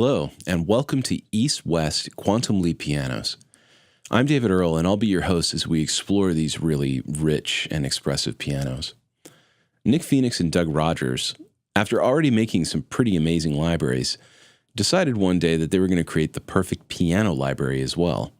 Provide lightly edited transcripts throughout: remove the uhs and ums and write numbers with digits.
Hello, and welcome to East-West Quantum Leap Pianos. I'm David Earle, and I'll be your host as we explore these really rich and expressive pianos. Nick Phoenix and Doug Rogers, after already making some pretty amazing libraries, decided one day that they were going to create the perfect piano library as well.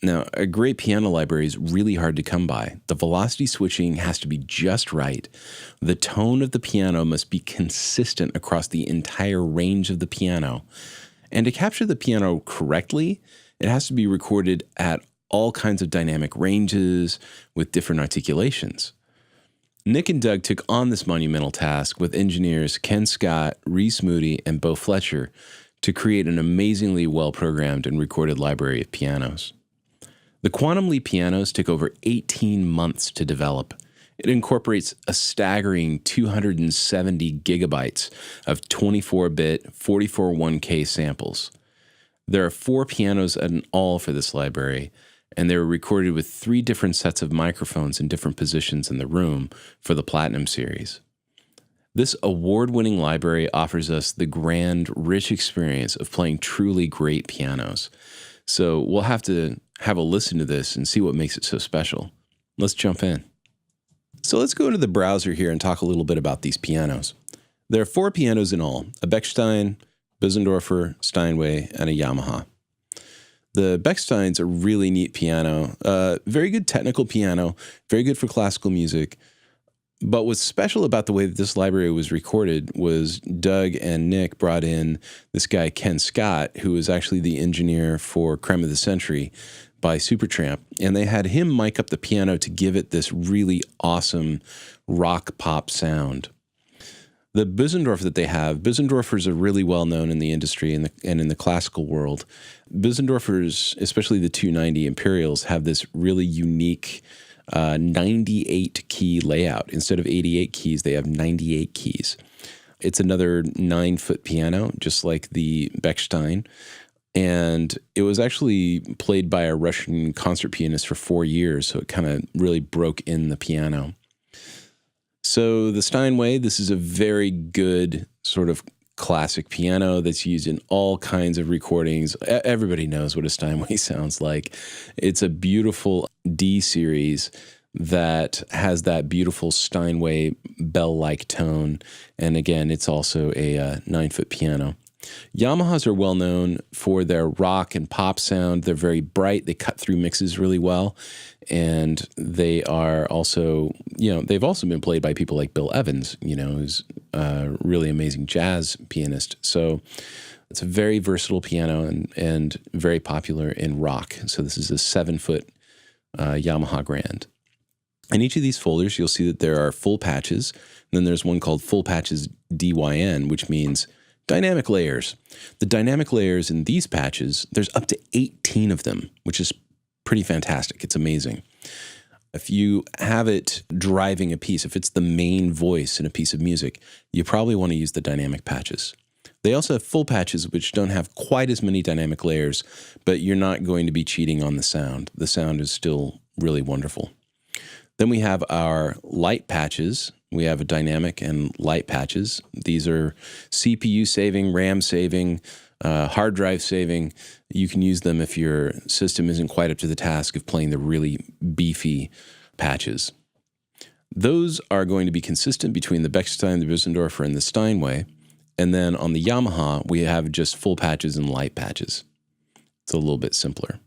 Now, a great piano library is really hard to come by. The velocity switching has to be just right. The tone of the piano must be consistent across the entire range of the piano. And to capture the piano correctly, it has to be recorded at all kinds of dynamic ranges with different articulations. Nick and Doug took on this monumental task with engineers Ken Scott, Reese Moody, and Beau Fletcher to create an amazingly well-programmed and recorded library of pianos. The Quantum Leap pianos took over 18 months to develop. It incorporates a staggering 270 gigabytes of 24-bit 441K samples. There are 4 pianos in all for this library, and they were recorded with 3 different sets of microphones in different positions in the room for the Platinum Series. This award-winning library offers us the grand, rich experience of playing truly great pianos. So we'll have to have a listen to this and see what makes it so special. Let's jump in. So let's go into the browser here and talk a little bit about these pianos. There are 4 pianos in all: a Bechstein, Bösendorfer, Steinway, and a Yamaha. The Bechstein's a really neat piano, very good technical piano, very good for classical music. But what's special about the way that this library was recorded was Doug and Nick brought in this guy, Ken Scott, who was actually the engineer for Creme of the Century by Supertramp. And they had him mic up the piano to give it this really awesome rock pop sound. The Bösendorfer that they have, Bösendorfers are really well known in the industry and in the classical world. Bösendorfers, especially the 290 Imperials, have this really unique 98 key layout. Instead of 88 keys, they have 98 keys. It's another 9-foot piano, just like the Bechstein. And it was actually played by a Russian concert pianist for 4 years, so it kind of really broke in the piano. So the Steinway, this is a very good sort of classic piano that's used in all kinds of recordings. Everybody knows what a Steinway sounds like. It's a beautiful D series that has that beautiful Steinway bell-like tone. And again, it's also a 9-foot piano. Yamahas are well known for their rock and pop sound. They're very bright. They cut through mixes really well. And they are also, they've also been played by people like Bill Evans, who's a really amazing jazz pianist. So it's a very versatile piano and very popular in rock. So this is a 7-foot Yamaha Grand. In each of these folders, you'll see that there are full patches. And then there's one called Full Patches DYN, which means dynamic layers. The dynamic layers in these patches, there's up to 18 of them, which is pretty fantastic. It's amazing. If you have it driving a piece, if it's the main voice in a piece of music, you probably want to use the dynamic patches. They also have full patches, which don't have quite as many dynamic layers, but you're not going to be cheating on the sound. The sound is still really wonderful. Then we have our light patches. We have a dynamic and light patches. These are CPU saving, RAM saving, hard drive saving. You can use them if your system isn't quite up to the task of playing the really beefy patches. Those are going to be consistent between the Bechstein, the Bösendorfer, and the Steinway. And then on the Yamaha, we have just full patches and light patches. It's a little bit simpler.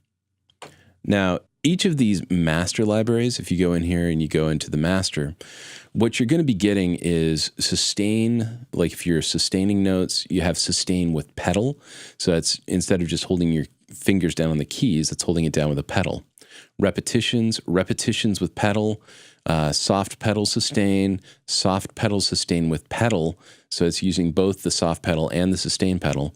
Now, each of these master libraries, if you go in here and you go into the master, what you're going to be getting is sustain. Like if you're sustaining notes, you have sustain with pedal. So that's instead of just holding your fingers down on the keys, that's holding it down with a pedal. Repetitions with pedal, soft pedal sustain with pedal. So it's using both the soft pedal and the sustain pedal.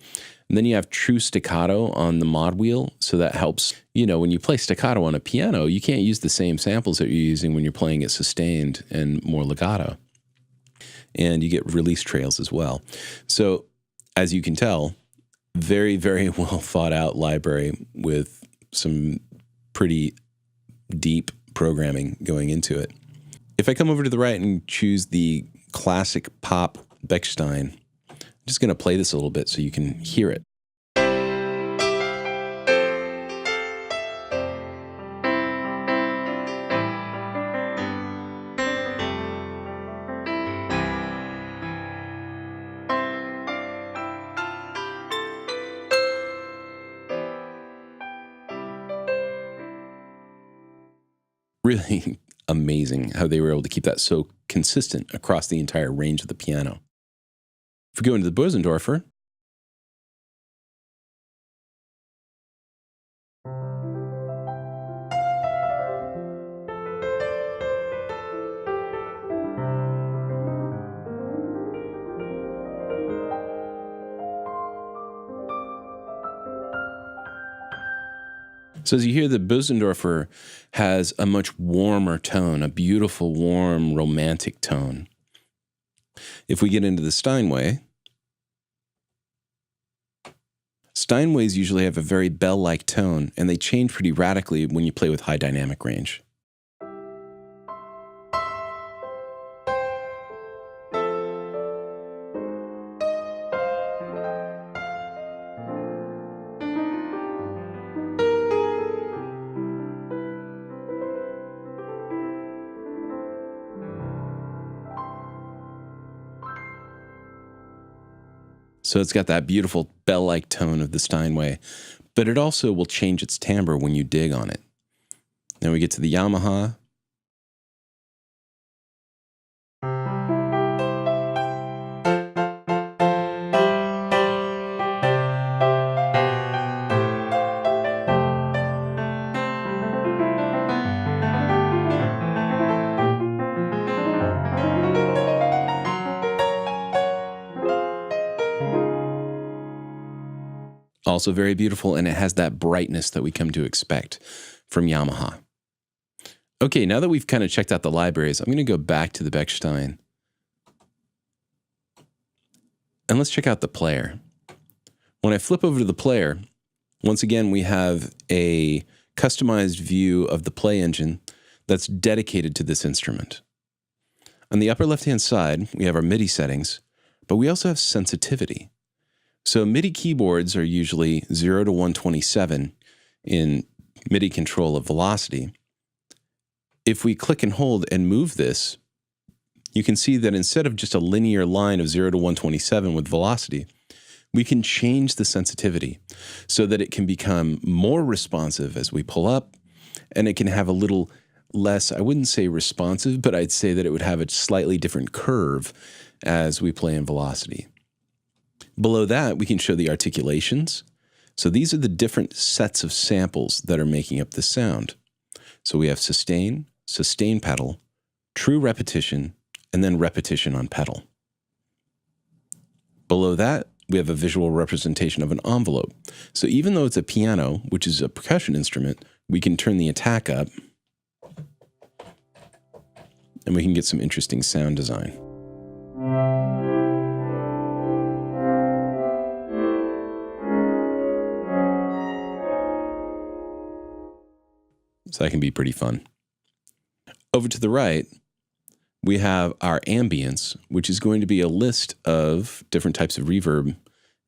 And then you have true staccato on the mod wheel. So that helps, when you play staccato on a piano, you can't use the same samples that you're using when you're playing it sustained and more legato. And you get release trails as well. So as you can tell, very, very well thought out library with some pretty deep programming going into it. If I come over to the right and choose the classic pop Bechstein, just going to play this a little bit so you can hear it. Really amazing how they were able to keep that so consistent across the entire range of the piano. If we go into the Bösendorfer, so as you hear, the Bösendorfer has a much warmer tone, a beautiful, warm, romantic tone. If we get into the Steinway, Steinways usually have a very bell-like tone, and they change pretty radically when you play with high dynamic range. So it's got that beautiful bell-like tone of the Steinway, but it also will change its timbre when you dig on it. Then we get to the Yamaha. Also very beautiful, and it has that brightness that we come to expect from Yamaha. Okay, now that we've kind of checked out the libraries, I'm going to go back to the Bechstein. And let's check out the player. When I flip over to the player, once again, we have a customized view of the play engine that's dedicated to this instrument. On the upper left-hand side, we have our MIDI settings, but we also have sensitivity. So MIDI keyboards are usually 0 to 127 in MIDI control of velocity. If we click and hold and move this, you can see that instead of just a linear line of 0 to 127 with velocity, we can change the sensitivity so that it can become more responsive as we pull up, and it can have a little less, I wouldn't say responsive, but I'd say that it would have a slightly different curve as we play in velocity. Below that, we can show the articulations. So these are the different sets of samples that are making up the sound. So we have sustain, sustain pedal, true repetition, and then repetition on pedal. Below that, we have a visual representation of an envelope. So even though it's a piano, which is a percussion instrument, we can turn the attack up, and we can get some interesting sound design. So that can be pretty fun. Over to the right, we have our ambience, which is going to be a list of different types of reverb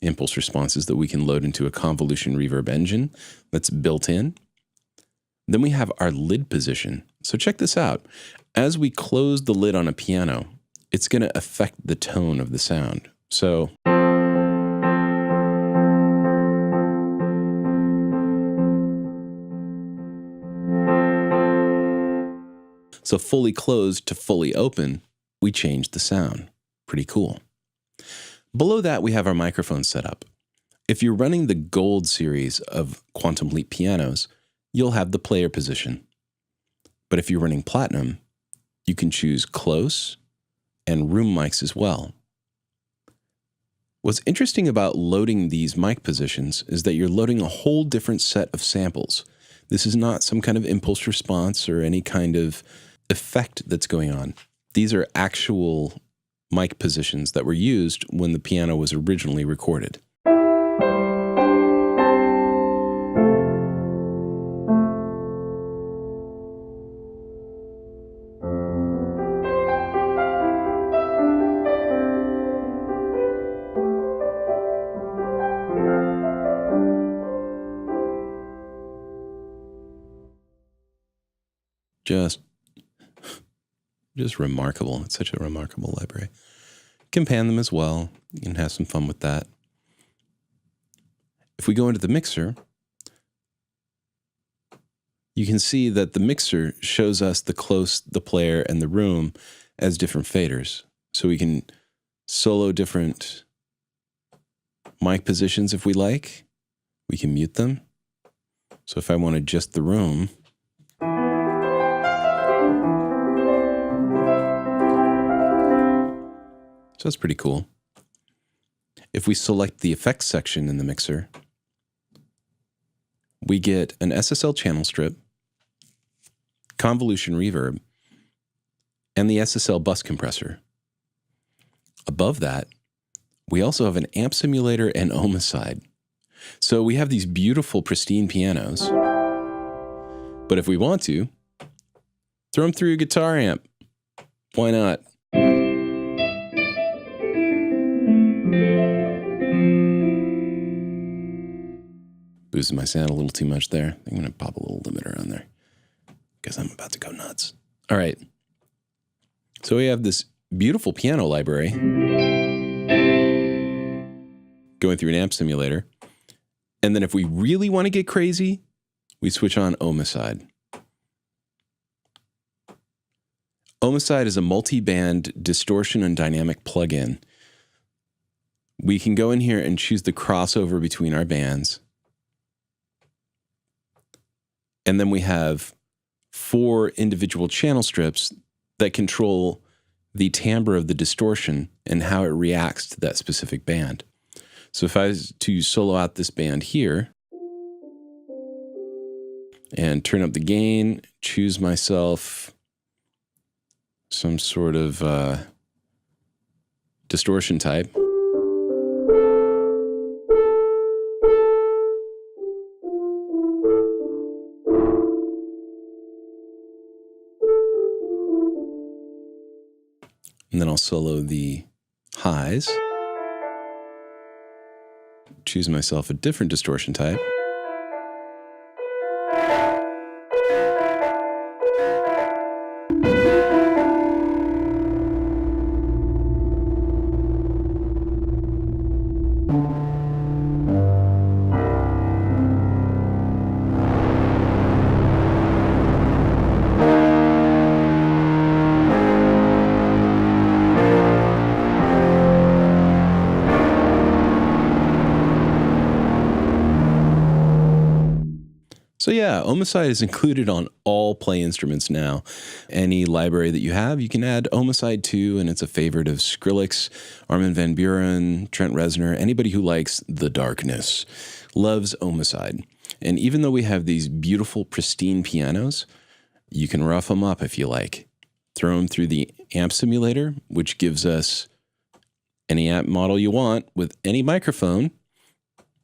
impulse responses that we can load into a convolution reverb engine that's built in. Then we have our lid position. So check this out. As we close the lid on a piano, it's going to affect the tone of the sound. So fully closed to fully open, we change the sound. Pretty cool. Below that, we have our microphone setup. If you're running the Gold series of Quantum Leap pianos, you'll have the player position. But if you're running Platinum, you can choose close and room mics as well. What's interesting about loading these mic positions is that you're loading a whole different set of samples. This is not some kind of impulse response or any kind of effect that's going on. These are actual mic positions that were used when the piano was originally recorded. Just remarkable. It's such a remarkable library. You can pan them as well. You can have some fun with that. If we go into the mixer, you can see that the mixer shows us the close, the player, and the room as different faders. So we can solo different mic positions if we like. We can mute them. So if I wanted just the room, so that's pretty cool. If we select the effects section in the mixer, we get an SSL channel strip, convolution reverb, and the SSL bus compressor. Above that, we also have an amp simulator and Omicide. So we have these beautiful, pristine pianos, but if we want to, throw them through a guitar amp. Why not? Boosted my sound a little too much there. I'm going to pop a little limiter on there because I'm about to go nuts. All right. So we have this beautiful piano library going through an amp simulator. And then if we really want to get crazy, we switch on Omicide. Omicide is a multi-band distortion and dynamic plugin. We can go in here and choose the crossover between our bands. And then we have 4 individual channel strips that control the timbre of the distortion and how it reacts to that specific band. So if I was to solo out this band here and turn up the gain, choose myself some sort of distortion type. And then I'll solo the highs. Choose myself a different distortion type. So yeah, Omicide is included on all Play instruments now. Any library that you have, you can add Omicide to, and it's a favorite of Skrillex, Armin van Buuren, Trent Reznor. Anybody who likes the darkness loves Omicide. And even though we have these beautiful, pristine pianos, you can rough them up if you like. Throw them through the amp simulator, which gives us any amp model you want with any microphone.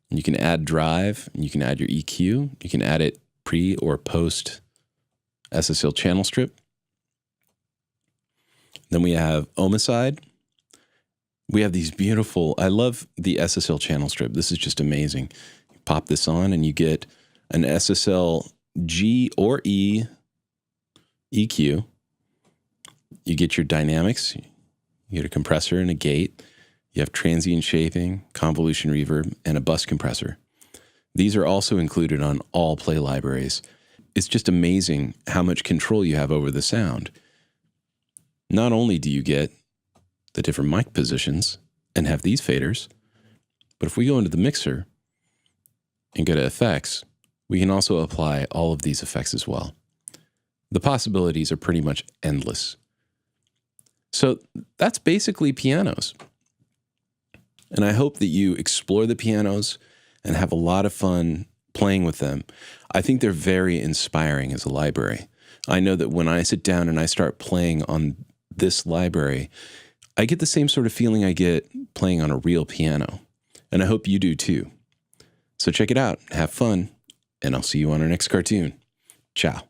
You can add drive, and you can add your EQ. You can add it pre or post SSL channel strip. Then we have Omicide. We have these beautiful, I love the SSL channel strip. This is just amazing. You pop this on and you get an SSL G or E EQ. You get your dynamics. You get a compressor and a gate. You have transient shaping, convolution reverb, and a bus compressor. These are also included on all Play libraries. It's just amazing how much control you have over the sound. Not only do you get the different mic positions and have these faders, but if we go into the mixer and go to effects, we can also apply all of these effects as well. The possibilities are pretty much endless. So that's basically pianos. And I hope that you explore the pianos and have a lot of fun playing with them. I think they're very inspiring as a library. I know that when I sit down and I start playing on this library, I get the same sort of feeling I get playing on a real piano. And I hope you do too. So check it out, have fun, and I'll see you on our next cartoon. Ciao.